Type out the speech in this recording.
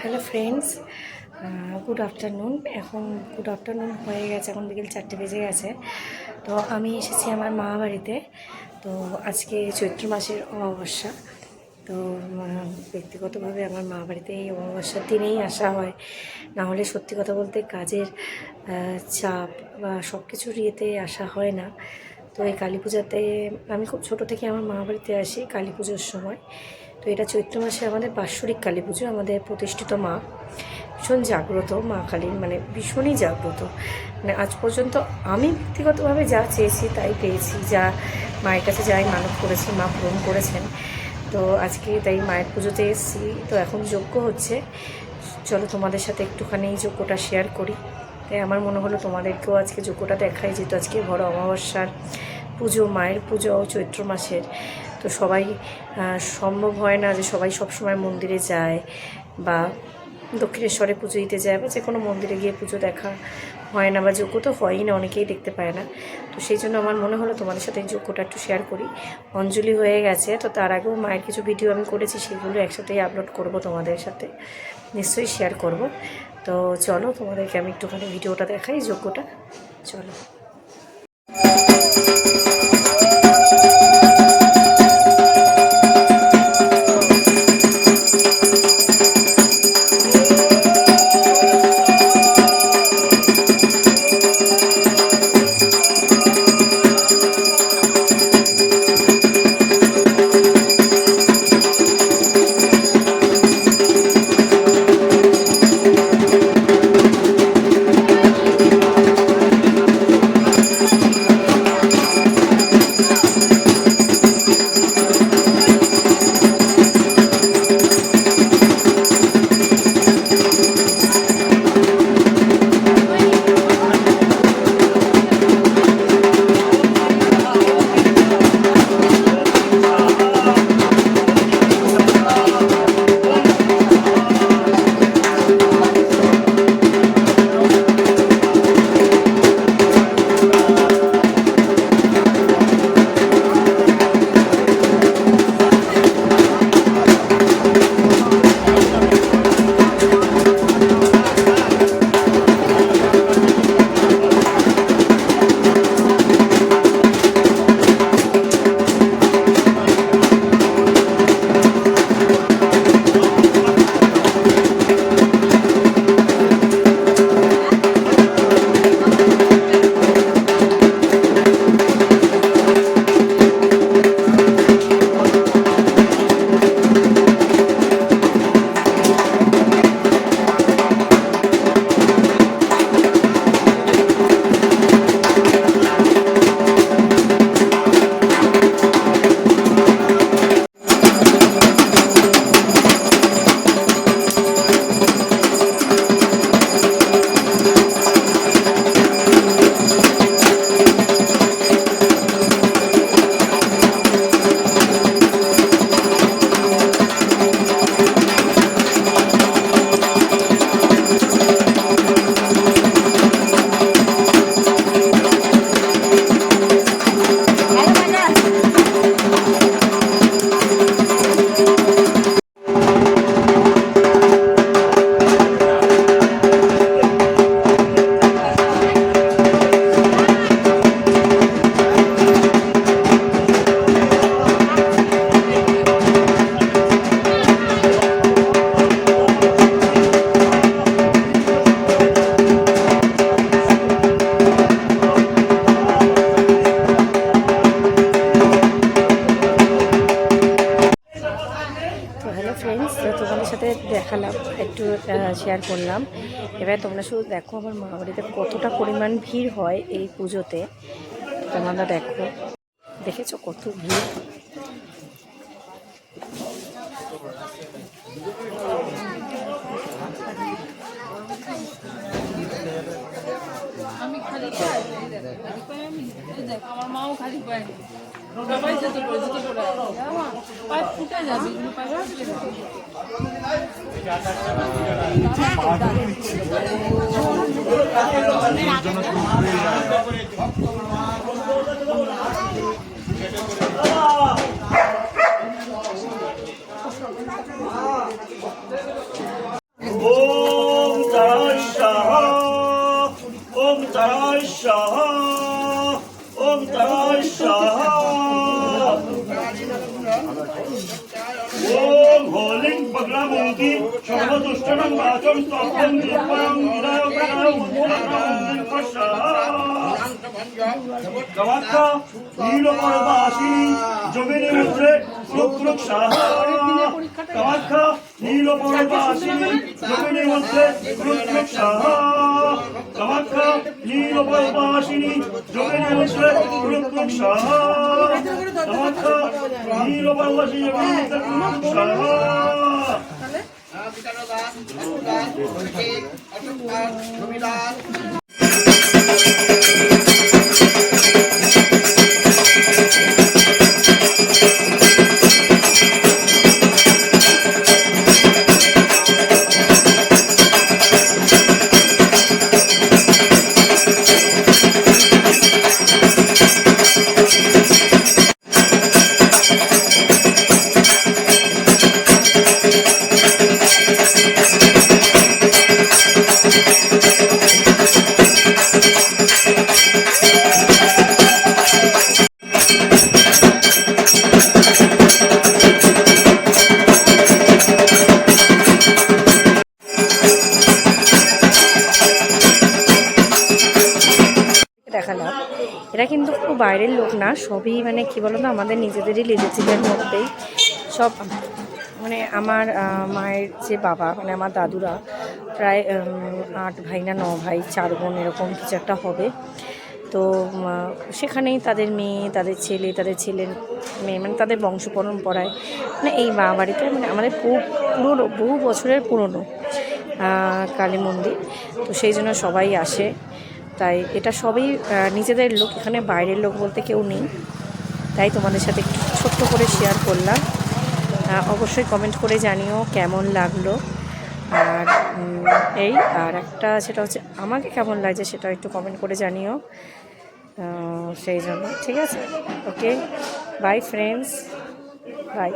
Hello friends, good afternoon. এখন good afternoon হয়ে গেছে, এখন বিকেল 4টে বেজে গেছে। তো আমি এসেছি আমার মা বাড়িতে। তো আজকে চৈত্র মাসের অমাবস্যা। তো ব্যক্তিগতভাবে আমার মা বাড়িতে এই অমাবস্যার দিনেই আসা হয়, না হলে সত্যি কথা বলতে কাজের চাপ বা সব কিছুর ইয়েতে আসা হয় না। তো এই কালী পূজাতে আমি খুব ছোটো থেকে আমার মা বাড়িতে আসি কালী পুজোর সময়। তো এটা চৈত্র মাসে আমাদের বাৎসরিক কালী পুজো, আমাদের প্রতিষ্ঠিত মা ভীষণ জাগ্রত, মা কালীর মানে ভীষণই জাগ্রত। মানে আজ পর্যন্ত আমি ব্যক্তিগতভাবে যা চেয়েছি তাই পেয়েছি, যা মায়ের কাছে যাই মানত করেছি মা পূরণ করেছেন। তো আজকে তাই মায়ের পুজোতে এসেছি। তো এখন যজ্ঞ হচ্ছে, চলো তোমাদের সাথে একটুখানি এই যজ্ঞটা শেয়ার করি। তাই আমার মনে হলো তোমাদেরকেও আজকে যজ্ঞটা দেখাই, যেহেতু আজকে বড় অমাবস্যার পুজো, মায়ের পুজো চৈত্র মাসের। তো সবাই সম্ভব হয় না যে সবাই সবসময় মন্দিরে যায় বা দক্ষিণেশ্বরে পুজো দিতে যায় বা যে কোনো মন্দিরে গিয়ে পুজো দেখা হয় না, বা যজ্ঞ তো হয়ই না, অনেকেই দেখতে পায় না। তো সেই জন্য আমার মনে হলো তোমাদের সাথে এই যজ্ঞটা একটু শেয়ার করি। অঞ্জলি হয়ে গেছে, তো তার আগেও মায়ের কিছু ভিডিও আমি করেছি, সেগুলো একসাথেই আপলোড করব, তোমাদের সাথে নিশ্চয়ই শেয়ার করব। তো চলো তোমাদেরকে আমি একটুখানি ভিডিওটা দেখাই, যজ্ঞটা। চলো। ফ্রেন্ডস, তোমাদের সাথে দেখালাম, একটু শেয়ার করলাম। এবার তোমরা শুধু দেখো আমার মা বাড়িতে কতটা পরিমাণ ভিড় হয় এই পুজোতে। তোমরা দেখো, দেখেছো কত ভিড়। আমি খালি পাই, আমার মাও খালি পায়, সবাই যেতে পায়ে ফুটে যাবে, এগুলো পায়ে ফুটে যাবে। स्वाहा ओम तराय स्वाहा ओम होलिं बगलामुखी सर्वदुष्टनं वाचं स्तोत्रं दीपं विनायकं मुद्रां स्वाहा कामाख्या नीलपर्वतासिनी जोगिनी मुद्रे रुक् स्वाहा कामाख्या नीलपर्वतासिनी जोगिनी मुद्रे रुक् स्वाहा कामाख्या नीलपर्वतासिनी जोगिनी मुद्रे रुक् स्वाहा कामाख्या नीलपर्वतासिनी जोगिनी मुद्रे रुक् स्वाहा দেখালাম এরা কিন্তু খুব বাইরের লোক না, সবই মানে কি বলো না আমাদের নিজেদেরই রিলেটিভের মধ্যেই সব। মানে আমার মায়ের যে বাবা মানে আমার দাদুরা প্রায় 8 ভাই না 9 ভাই 4 বোন এরকম কিছু একটা হবে। তো সেখানেই তাদের মেয়ে, তাদের ছেলে, তাদের ছেলের মেয়ে, মানে তাদের বংশ পরম্পরায় মানে এই মা বাড়িতে মানে আমাদের পুরনো বহু বছরের পুরনো কালী মন্দির। তো সেই জন্য সবাই আসে, তাই এটা সবই নিজেদের লোক, এখানে বাইরের লোক বলতে কেউ নেই। তাই তোমাদের সাথে ছোট্ট করে শেয়ার করলাম। অবশ্যই কমেন্ট করে জানিও কেমন লাগলো। আর আর একটা সেটা হচ্ছে আমাকে কেমন লাগছে সেটা একটু কমেন্ট করে জানিও। সেই জন্য ঠিক আছে, ওকে, বাই ফ্রেন্ডস, বাই।